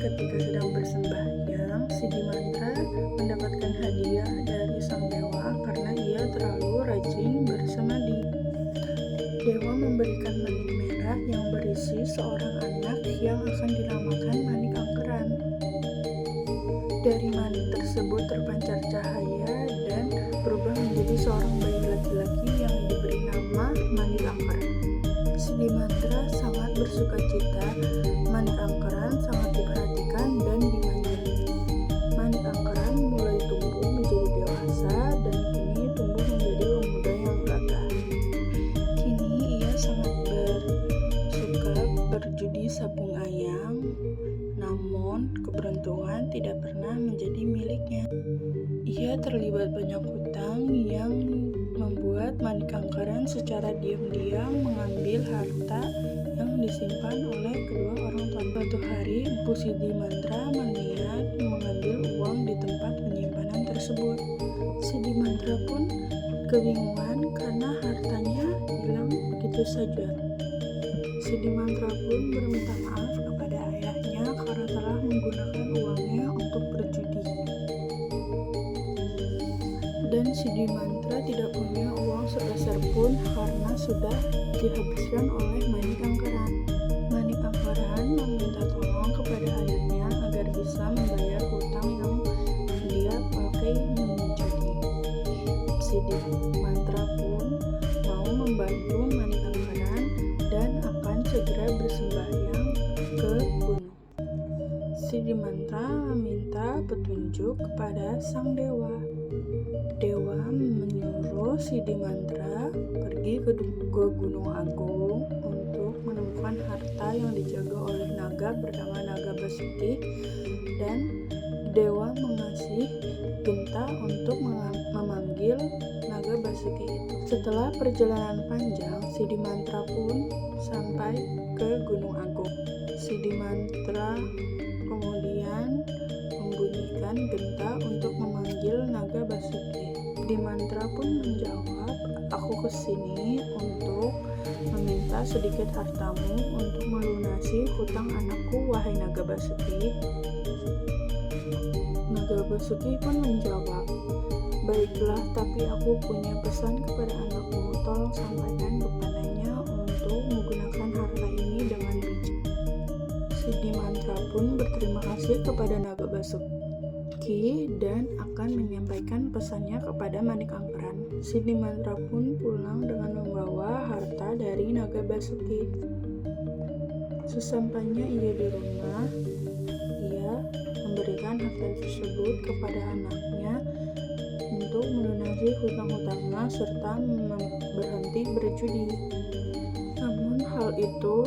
ketika sedang bersembahyang, si Dimantra mendapatkan hadiah dari sang dewa karena ia terlalu rajin bersemadi. Dewa memberikan manik merah yang berisi seorang anak yang akan dinamakan Manik Angkeran. Dari manik tersebut terpancar cahaya dan berubah menjadi seorang bayi laki-laki yang diberi nama Manik Angkeran. Si Dimantra sangat bersukacita. Manik Angkeran sangat diperhatikan dan dimanjakan. Manik Angkeran mulai tumbuh menjadi dewasa dan kini tumbuh menjadi pemuda yang gagah. Kini ia sangat suka berjudi sabung ayam, namun keberuntungan tidak pernah menjadi miliknya. Ia terlibat banyak hutang yang membuat Manik Angkeran secara diam-diam mengambil harta yang disimpan oleh kedua orang tua. Suatu hari, Empu si Dimantra berniat mengambil uang di tempat penyimpanan tersebut. Si Dimantra pun kebingungan karena hartanya hilang begitu saja. Si Dimantra pun meminta maaf kepada ayahnya karena telah menggunakan uangnya untuk berjudi. Dan si Dimantra tidak punya uang sepeser pun karena sudah dihabiskan oleh Manik Angkeran. Manik Angkeran meminta tolong kepada ayahnya agar bisa membayar hutang yang dia pakai menjudi. Si Dimantra pun mau membantu Manik Angkeran dan akan segera bersembahyang ke gunung. Si Dimantra meminta petunjuk kepada sang dewa. Dewa menyuruh si Dimantra pergi ke Gunung Agung untuk menemukan harta yang dijaga oleh naga bernama Naga Basuki, dan dewa mengasih Genta untuk memanggil Naga Basuki itu. Setelah perjalanan panjang, si Dimantra pun sampai ke Gunung Agung. Si Dimantra kemudian membunyikan Genta untuk memanggil Naga Basuki. Dimantra pun menjawab, "Aku kesini untuk meminta sedikit hartamu untuk melunasi hutang anakku, wahai Naga Basuki." Naga Basuki pun menjawab, "Baiklah, tapi aku punya pesan kepada anakmu. Tolong sampaikan kepadanya untuk menggunakan harta ini dengan bijak." Si Dimantra pun berterima kasih kepada Naga Basuki dan akan menyampaikan pesannya kepada Manik Angkeran. Si Dimantra pun pulang dengan membawa harta dari Naga Basuki. Sesampainya ia di rumah, ia memberikan harta tersebut kepada anaknya untuk melunasi hutang-hutangnya serta berhenti berjudi. Namun hal itu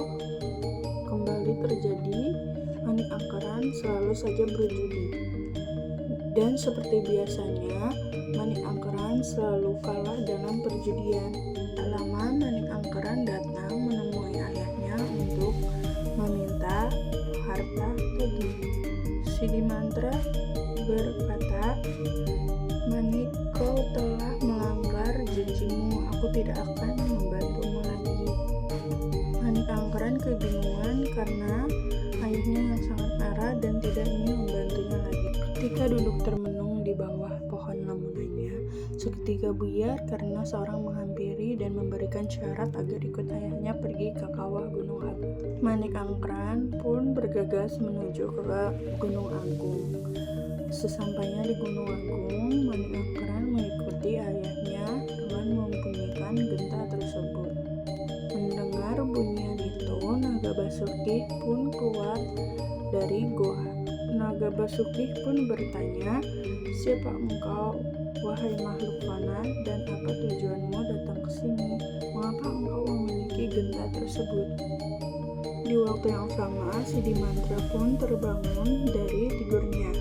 kembali terjadi. Manik Angkeran selalu saja berjudi. Dan seperti biasanya, Manik Angkeran selalu kalah dalam perjudian. Tak lama Manik Angkeran datang menemui ayahnya untuk meminta harta lagi. Si Dimantra berkata, "Manik, kau telah melanggar janjimu. Aku tidak akan membantumu lagi." Manik Angkeran kebingungan karena ayahnya yang sangat marah dan tidak ingin membantunya lagi. Ketika duduk termenung di bawah pohon lamunannya, seketika buyar karena seorang menghampiri dan memberikan syarat agar ikut ayahnya pergi ke kawah Gunung Agung. Manik Angkeran pun bergegas menuju ke Gunung Agung. Sesampainya di Gunung Agung, Manik Angkeran mengikuti ayahnya dengan membunyikan Genta tersebut. Mendengar bunyian itu, Naga Basuki pun keluar dari goa. Naga Basuki pun bertanya, "Siapa engkau, wahai makhluk fana, dan apa tujuanmu datang ke sini? Mengapa engkau memiliki Genta tersebut?" Di waktu yang sama, si Dimantra pun terbangun dari tidurnya.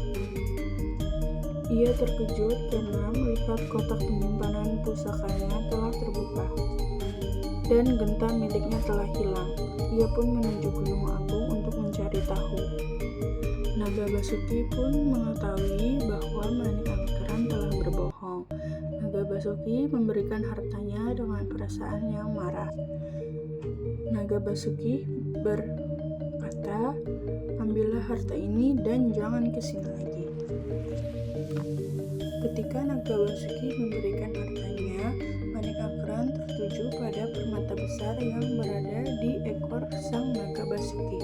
Ia terkejut karena melihat kotak penyimpanan pusakanya telah terbuka dan Genta miliknya telah hilang. Ia pun menuju Gunung Agung untuk mencari tahu. Naga Basuki pun mengetahui bahwa Manik Angkeran telah berbohong. Naga Basuki memberikan hartanya dengan perasaan yang marah. Naga Basuki berkata, berkata, "Ambillah harta ini dan jangan kesini lagi." Ketika Naga Basuki memberikan hartanya, Manik Angkeran tertuju pada permata besar yang berada di ekor sang Naga Basuki.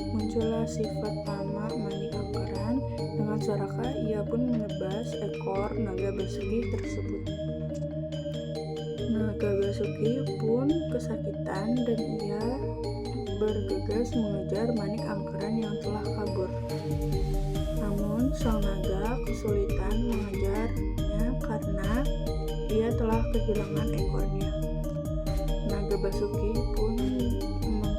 Muncullah sifat tamak Manik Angkeran. Dengan serakah ia pun menebas ekor Naga Basuki tersebut. Naga Basuki pun kesakitan dan ia bergegas mengejar Manik Angkeran yang telah kabur. Namun sang naga kesulitan mengejarnya karena ia telah kehilangan ekornya. Naga Basuki pun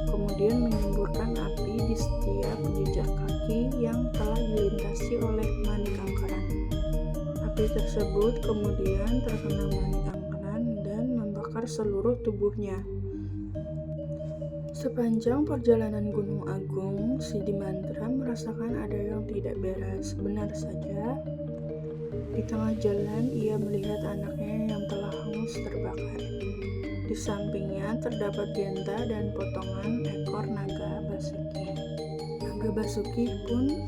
kemudian menyemburkan api di setiap jejak kaki yang telah dilintasi oleh Manik Angkeran. Api tersebut kemudian terkena Manik Angkeran dan membakar seluruh tubuhnya. Sepanjang perjalanan Gunung Agung, Sidimantra merasakan ada yang tidak beres. Benar saja, di tengah jalan ia melihat anaknya yang telah hangus terbakar. Di sampingnya terdapat genta dan potongan ekor Naga Basuki. Naga Basuki pun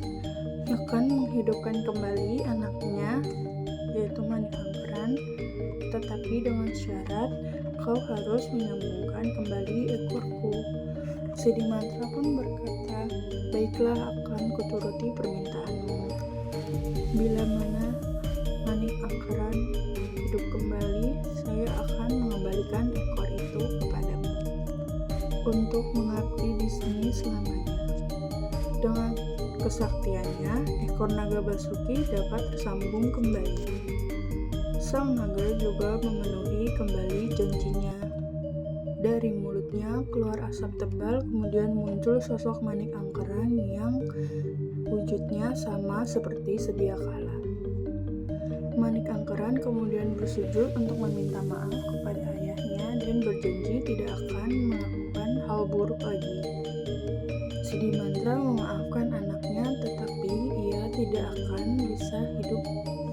akan menghidupkan kembali anaknya, yaitu Manik Angkeran, tetapi dengan syarat, "Kau harus menyambungkan kembali ekorku." Sidimantra pun berkata, "Baiklah, akan kuturuti permintaanmu. Bila mana Manik Angkeran hidup kembali, saya akan mengembalikan ekor itu kepadamu untuk mengabdi di sini selamanya." Dengan kesaktiannya, ekor Naga Basuki dapat tersambung kembali. Sang naga juga memenuhi kembali janjinya. Dari mulutnya keluar asap tebal, kemudian muncul sosok Manik Angkeran yang wujudnya sama seperti sedia kala. Manik Angkeran kemudian bersujud untuk meminta maaf kepada ayahnya dan berjanji tidak akan melakukan hal buruk lagi. Sidimantra memaafkan anaknya, tetapi ia tidak akan bisa hidup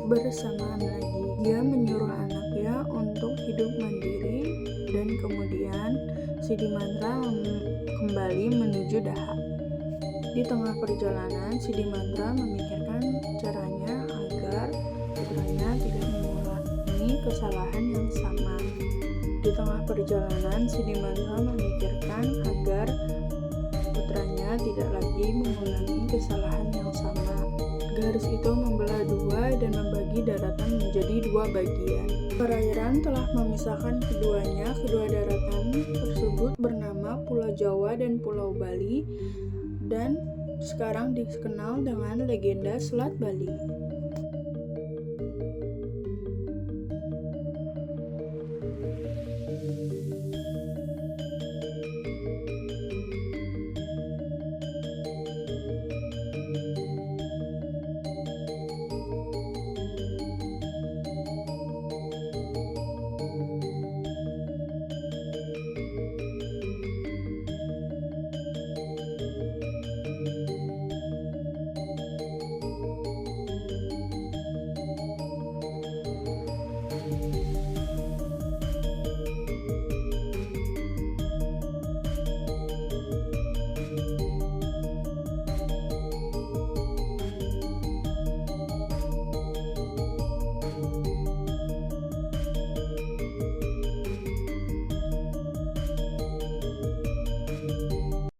bersamaan lagi. Dia menyuruh anaknya untuk hidup mandiri dan kemudian Sidimantra kembali menuju Daha. Di tengah perjalanan, Sidimantra memikirkan caranya agar putranya tidak mengulangi kesalahan yang sama. Di tengah perjalanan, Sidimantra memikirkan agar putranya tidak lagi mengulangi kesalahan yang sama. Garis itu membelah dua dan membagi daratan menjadi dua bagian. Perairan telah memisahkan keduanya. Kedua daratan tersebut bernama Pulau Jawa dan Pulau Bali dan sekarang dikenal dengan legenda Selat Bali.